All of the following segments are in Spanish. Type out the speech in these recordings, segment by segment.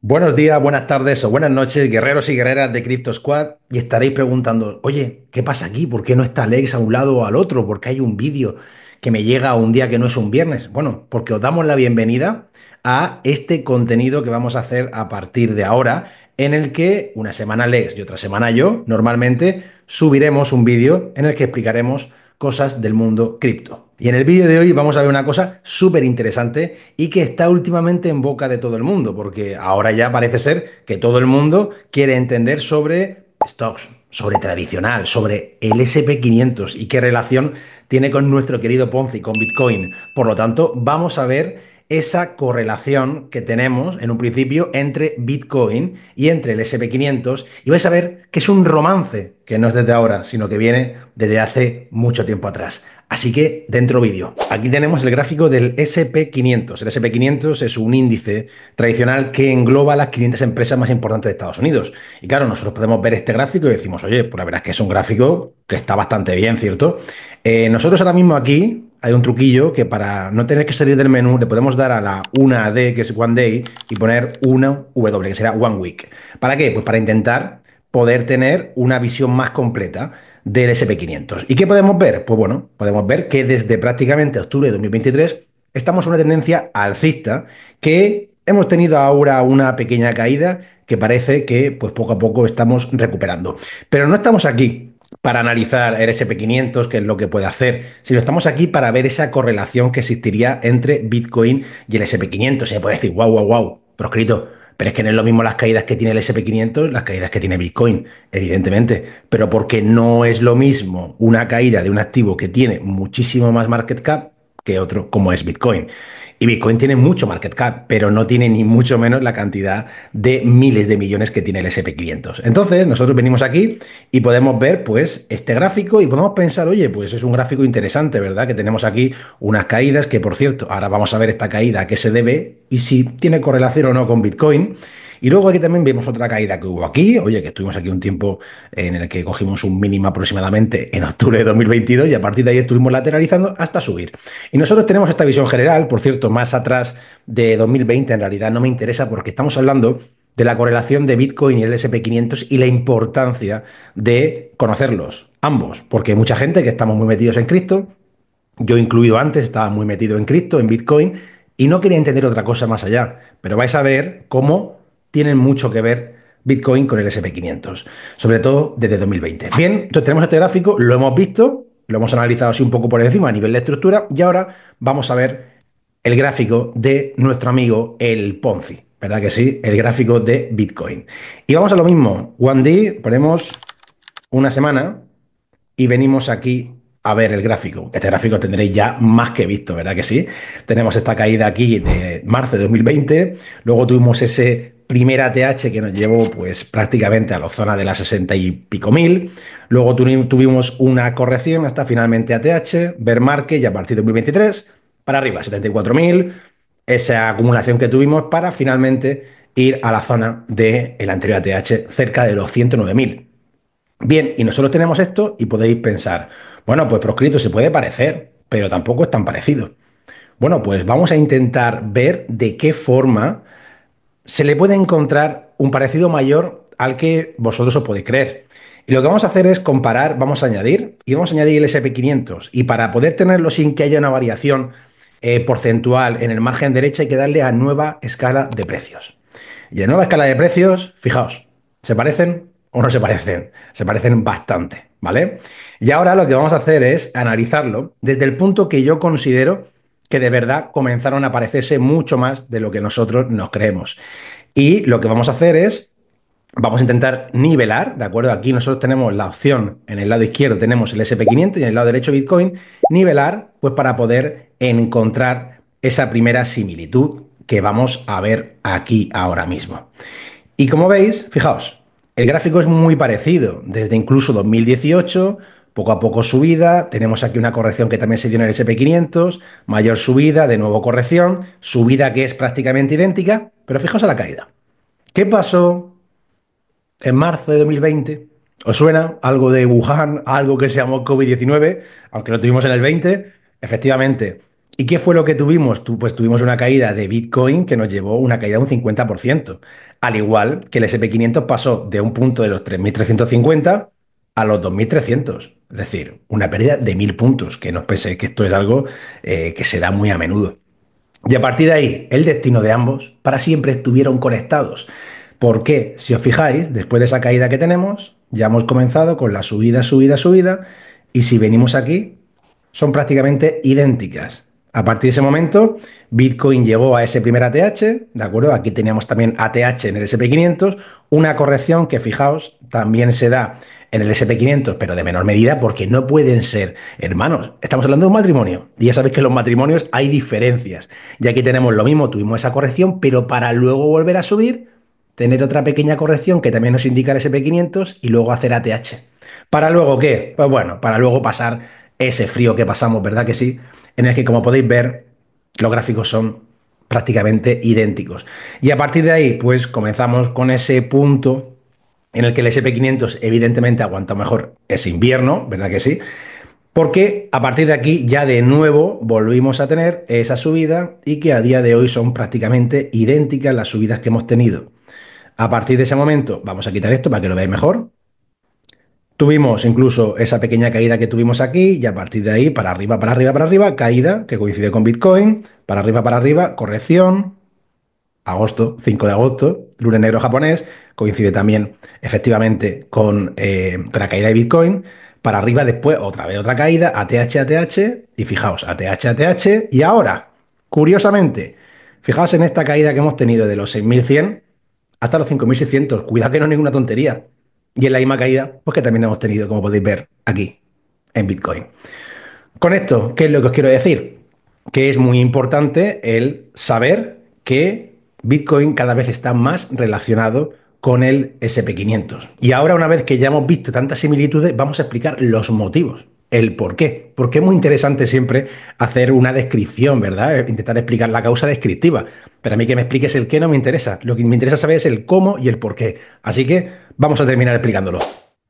Buenos días, buenas tardes o buenas noches, guerreros y guerreras de Crypto Squad, y estaréis preguntando, oye, ¿qué pasa aquí? ¿Por qué no está Alex a un lado o al otro? ¿Por qué hay un vídeo que me llega un día que no es un viernes? Bueno, porque os damos la bienvenida a este contenido que vamos a hacer a partir de ahora, en el que una semana Alex y otra semana yo, normalmente subiremos un vídeo en el que explicaremos cosas del mundo cripto. Y en el vídeo de hoy vamos a ver una cosa súper interesante y que está últimamente en boca de todo el mundo, porque ahora ya parece ser que todo el mundo quiere entender sobre stocks, sobre tradicional, sobre el SP 500 y qué relación tiene con nuestro querido Ponzi, con Bitcoin. Por lo tanto, vamos a ver esa correlación que tenemos en un principio entre Bitcoin y entre el SP 500, y vais a ver que es un romance que no es desde ahora, sino que viene desde hace mucho tiempo atrás. Así que dentro vídeo. Aquí tenemos el gráfico del SP 500. El SP 500 es un índice tradicional que engloba las 500 empresas más importantes de Estados Unidos. Y claro, nosotros podemos ver este gráfico y decimos, oye, pues la verdad es que es un gráfico que está bastante bien, ¿cierto? Nosotros ahora mismo aquí hay un truquillo que, para no tener que salir del menú, le podemos dar a la una D, que es One Day, y poner una W, que será One Week. ¿Para qué? Pues para intentar poder tener una visión más completa del SP 500. ¿Y qué podemos ver? Pues bueno, podemos ver que desde prácticamente octubre de 2023 estamos en una tendencia alcista, que hemos tenido ahora una pequeña caída que parece que pues poco a poco estamos recuperando. Pero no estamos aquí para analizar el SP 500, qué es lo que puede hacer, sino estamos aquí para ver esa correlación que existiría entre Bitcoin y el SP 500. Se puede decir, wow, wow, wow, proscrito, pero es que no es lo mismo las caídas que tiene el SP 500, las caídas que tiene Bitcoin, evidentemente. Pero porque no es lo mismo una caída de un activo que tiene muchísimo más market cap que otro, como es Bitcoin. Y Bitcoin tiene mucho market cap, pero no tiene ni mucho menos la cantidad de miles de millones que tiene el SP 500. Entonces, nosotros venimos aquí y podemos ver, pues, este gráfico y podemos pensar, oye, pues es un gráfico interesante, ¿verdad? Que tenemos aquí unas caídas que, por cierto, ahora vamos a ver esta caída a qué se debe y si tiene correlación o no con Bitcoin. Y luego aquí también vemos otra caída que hubo aquí, oye, que estuvimos aquí un tiempo en el que cogimos un mínimo aproximadamente en octubre de 2022 y a partir de ahí estuvimos lateralizando hasta subir. Y nosotros tenemos esta visión general, por cierto, más atrás de 2020 en realidad no me interesa, porque estamos hablando de la correlación de Bitcoin y el SP 500 y la importancia de conocerlos, ambos, porque hay mucha gente que estamos muy metidos en cripto, yo incluido antes estaba muy metido en cripto, en Bitcoin, y no quería entender otra cosa más allá, pero vais a ver cómo tienen mucho que ver Bitcoin con el SP 500, sobre todo desde 2020. Bien, entonces tenemos este gráfico, lo hemos visto, lo hemos analizado así un poco por encima a nivel de estructura, y ahora vamos a ver el gráfico de nuestro amigo el Ponzi, ¿verdad que sí? El gráfico de Bitcoin. Y vamos a lo mismo, One D, ponemos una semana y venimos aquí a ver el gráfico. Este gráfico tendréis ya más que visto, ¿verdad que sí? Tenemos esta caída aquí de marzo de 2020, luego tuvimos ese primer ATH que nos llevó pues prácticamente a la zona de las 60 y pico mil, luego tuvimos una corrección hasta finalmente ATH, bear market, y a partir de 2023 para arriba, 74.000, esa acumulación que tuvimos para finalmente ir a la zona del anterior ATH cerca de los 109.000. Bien, y nosotros tenemos esto y podéis pensar, bueno, pues proscrito se puede parecer, pero tampoco es tan parecido. Bueno, pues vamos a intentar ver de qué forma se le puede encontrar un parecido mayor al que vosotros os podéis creer. Y lo que vamos a hacer es comparar, vamos a añadir el SP 500, y para poder tenerlo sin que haya una variación porcentual en el margen derecha hay que darle a nueva escala de precios. Y en nueva escala de precios, fijaos, ¿se parecen o no se parecen? Se parecen bastante, ¿vale? Y ahora lo que vamos a hacer es analizarlo desde el punto que yo considero que de verdad comenzaron a parecerse mucho más de lo que nosotros nos creemos. Y lo que vamos a hacer es, vamos a intentar nivelar, ¿de acuerdo? Aquí nosotros tenemos la opción, en el lado izquierdo tenemos el SP 500 y en el lado derecho Bitcoin, nivelar, pues para poder encontrar esa primera similitud que vamos a ver aquí ahora mismo. Y como veis, fijaos, el gráfico es muy parecido, desde incluso 2018, poco a poco subida, tenemos aquí una corrección que también se dio en el SP 500, mayor subida, de nuevo corrección, subida que es prácticamente idéntica, pero fijaos a la caída. ¿Qué pasó en marzo de 2020? ¿Os suena algo de Wuhan, algo que se llamó COVID-19, aunque lo tuvimos en el 20? Efectivamente. ¿Y qué fue lo que tuvimos? Pues tuvimos una caída de Bitcoin que nos llevó una caída de un 50%. Al igual que el SP500 pasó de un punto de los 3.350 a los 2.300. Es decir, una pérdida de 1.000 puntos, que no os penséis que esto es algo que se da muy a menudo. Y a partir de ahí, el destino de ambos para siempre estuvieron conectados. Porque, si os fijáis, después de esa caída que tenemos, ya hemos comenzado con la subida, subida, subida, y si venimos aquí, son prácticamente idénticas. A partir de ese momento, Bitcoin llegó a ese primer ATH, ¿de acuerdo? Aquí teníamos también ATH en el SP500, una corrección que, fijaos, también se da en el SP500, pero de menor medida, porque no pueden ser hermanos. Estamos hablando de un matrimonio, y ya sabéis que en los matrimonios hay diferencias. Y aquí tenemos lo mismo, tuvimos esa corrección, pero para luego volver a subir, tener otra pequeña corrección que también nos indica el SP500 y luego hacer ATH. ¿Para luego qué? Pues bueno, para luego pasar ese frío que pasamos, ¿verdad que sí? En el que, como podéis ver, los gráficos son prácticamente idénticos. Y a partir de ahí, pues comenzamos con ese punto en el que el SP500 evidentemente aguanta mejor ese invierno, ¿verdad que sí? Porque a partir de aquí ya de nuevo volvimos a tener esa subida y que a día de hoy son prácticamente idénticas las subidas que hemos tenido. A partir de ese momento, vamos a quitar esto para que lo veáis mejor. Tuvimos incluso esa pequeña caída que tuvimos aquí y a partir de ahí para arriba, para arriba, para arriba, caída que coincide con Bitcoin, para arriba, corrección, agosto, 5 de agosto, lunes negro japonés, coincide también efectivamente con la caída de Bitcoin, para arriba después otra vez otra caída, ATH, ATH, y fijaos, ATH, ATH, y ahora, curiosamente, fijaos en esta caída que hemos tenido de los 6.100 hasta los 5.600, cuidado que no es ninguna tontería, y en la misma caída, pues que también hemos tenido, como podéis ver aquí, en Bitcoin. Con esto, ¿qué es lo que os quiero decir? Que es muy importante el saber que Bitcoin cada vez está más relacionado con el SP500. Y ahora, una vez que ya hemos visto tantas similitudes, vamos a explicar los motivos, el por qué. Porque es muy interesante siempre hacer una descripción, ¿verdad? Intentar explicar la causa descriptiva. Pero a mí que me expliques el qué no me interesa. Lo que me interesa saber es el cómo y el por qué. Así que vamos a terminar explicándolo.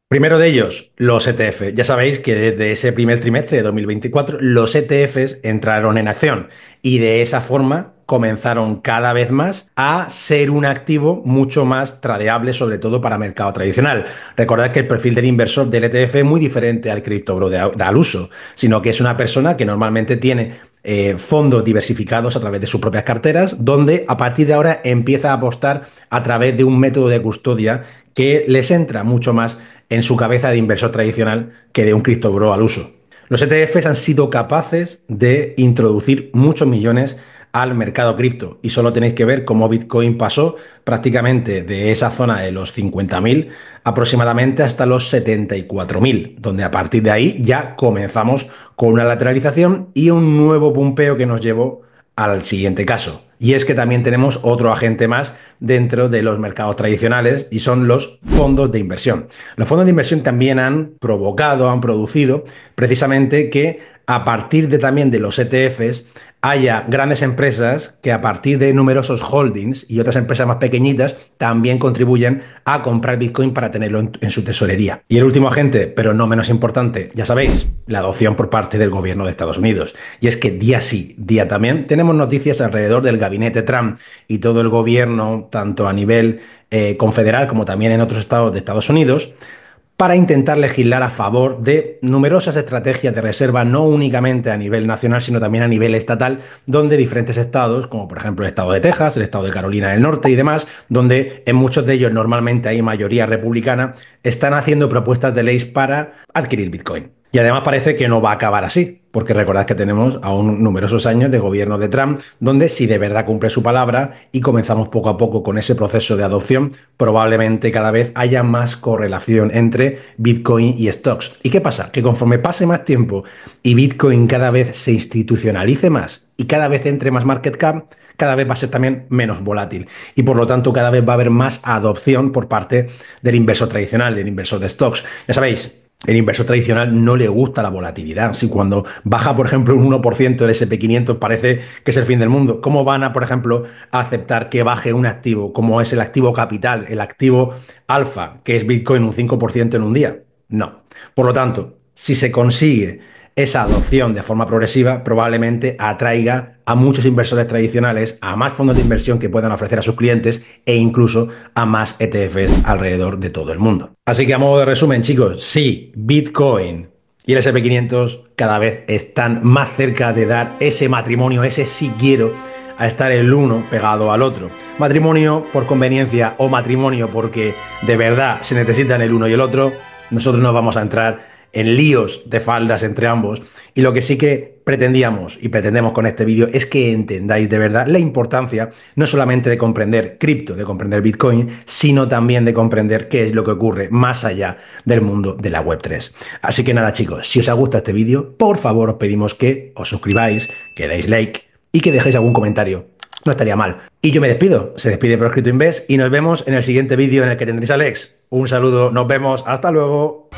Primero de ellos, los ETF. Ya sabéis que desde ese primer trimestre de 2024 los ETFs entraron en acción y de esa forma comenzaron cada vez más a ser un activo mucho más tradeable, sobre todo para mercado tradicional. Recordad que el perfil del inversor del ETF es muy diferente al criptobro al uso, sino que es una persona que normalmente tiene fondos diversificados a través de sus propias carteras, donde a partir de ahora empieza a apostar a través de un método de custodia que les entra mucho más en su cabeza de inversor tradicional que de un criptobro al uso. Los ETFs han sido capaces de introducir muchos millones al mercado cripto y solo tenéis que ver cómo Bitcoin pasó prácticamente de esa zona de los 50.000 aproximadamente hasta los 74.000, donde a partir de ahí ya comenzamos con una lateralización y un nuevo pumpeo que nos llevó al siguiente caso. Y es que también tenemos otro agente más dentro de los mercados tradicionales y son los fondos de inversión. Los fondos de inversión también han provocado, han producido precisamente que a partir de también de los ETFs haya grandes empresas que a partir de numerosos holdings y otras empresas más pequeñitas también contribuyen a comprar Bitcoin para tenerlo en su tesorería. Y el último agente, pero no menos importante, ya sabéis, la adopción por parte del gobierno de Estados Unidos. Y es que día sí, día también, tenemos noticias alrededor del gabinete Trump y todo el gobierno, tanto a nivel confederal como también en otros estados de Estados Unidos, para intentar legislar a favor de numerosas estrategias de reserva, no únicamente a nivel nacional, sino también a nivel estatal, donde diferentes estados, como por ejemplo el estado de Texas, el estado de Carolina del Norte y demás, donde en muchos de ellos normalmente hay mayoría republicana, están haciendo propuestas de leyes para adquirir Bitcoin. Y además parece que no va a acabar así, porque recordad que tenemos aún numerosos años de gobierno de Trump, donde si de verdad cumple su palabra y comenzamos poco a poco con ese proceso de adopción, probablemente cada vez haya más correlación entre Bitcoin y stocks. ¿Y qué pasa? Que conforme pase más tiempo y Bitcoin cada vez se institucionalice más y cada vez entre más market cap, cada vez va a ser también menos volátil y por lo tanto cada vez va a haber más adopción por parte del inversor tradicional, del inversor de stocks. Ya sabéis, el inversor tradicional no le gusta la volatilidad. Si cuando baja, por ejemplo, un 1% del SP500 parece que es el fin del mundo, ¿cómo van a, por ejemplo, a aceptar que baje un activo como es el activo capital, el activo alfa, que es Bitcoin un 5% en un día? No. Por lo tanto, si se consigue esa adopción de forma progresiva probablemente atraiga a muchos inversores tradicionales, a más fondos de inversión que puedan ofrecer a sus clientes e incluso a más ETFs alrededor de todo el mundo. Así que a modo de resumen, chicos, sí, Bitcoin y el SP500 cada vez están más cerca de dar ese matrimonio, ese sí quiero, a estar el uno pegado al otro. Matrimonio por conveniencia o matrimonio porque de verdad se necesitan el uno y el otro. Nosotros no vamos a entrar en líos de faldas entre ambos. Y lo que sí que pretendíamos y pretendemos con este vídeo es que entendáis de verdad la importancia no solamente de comprender cripto, de comprender Bitcoin, sino también de comprender qué es lo que ocurre más allá del mundo de la Web3. Así que nada, chicos, si os ha gustado este vídeo, por favor os pedimos que os suscribáis, que deis like y que dejéis algún comentario. No estaría mal. Y yo me despido. Se despide Proscrito Invest y nos vemos en el siguiente vídeo en el que tendréis a Alex. Un saludo, nos vemos, hasta luego.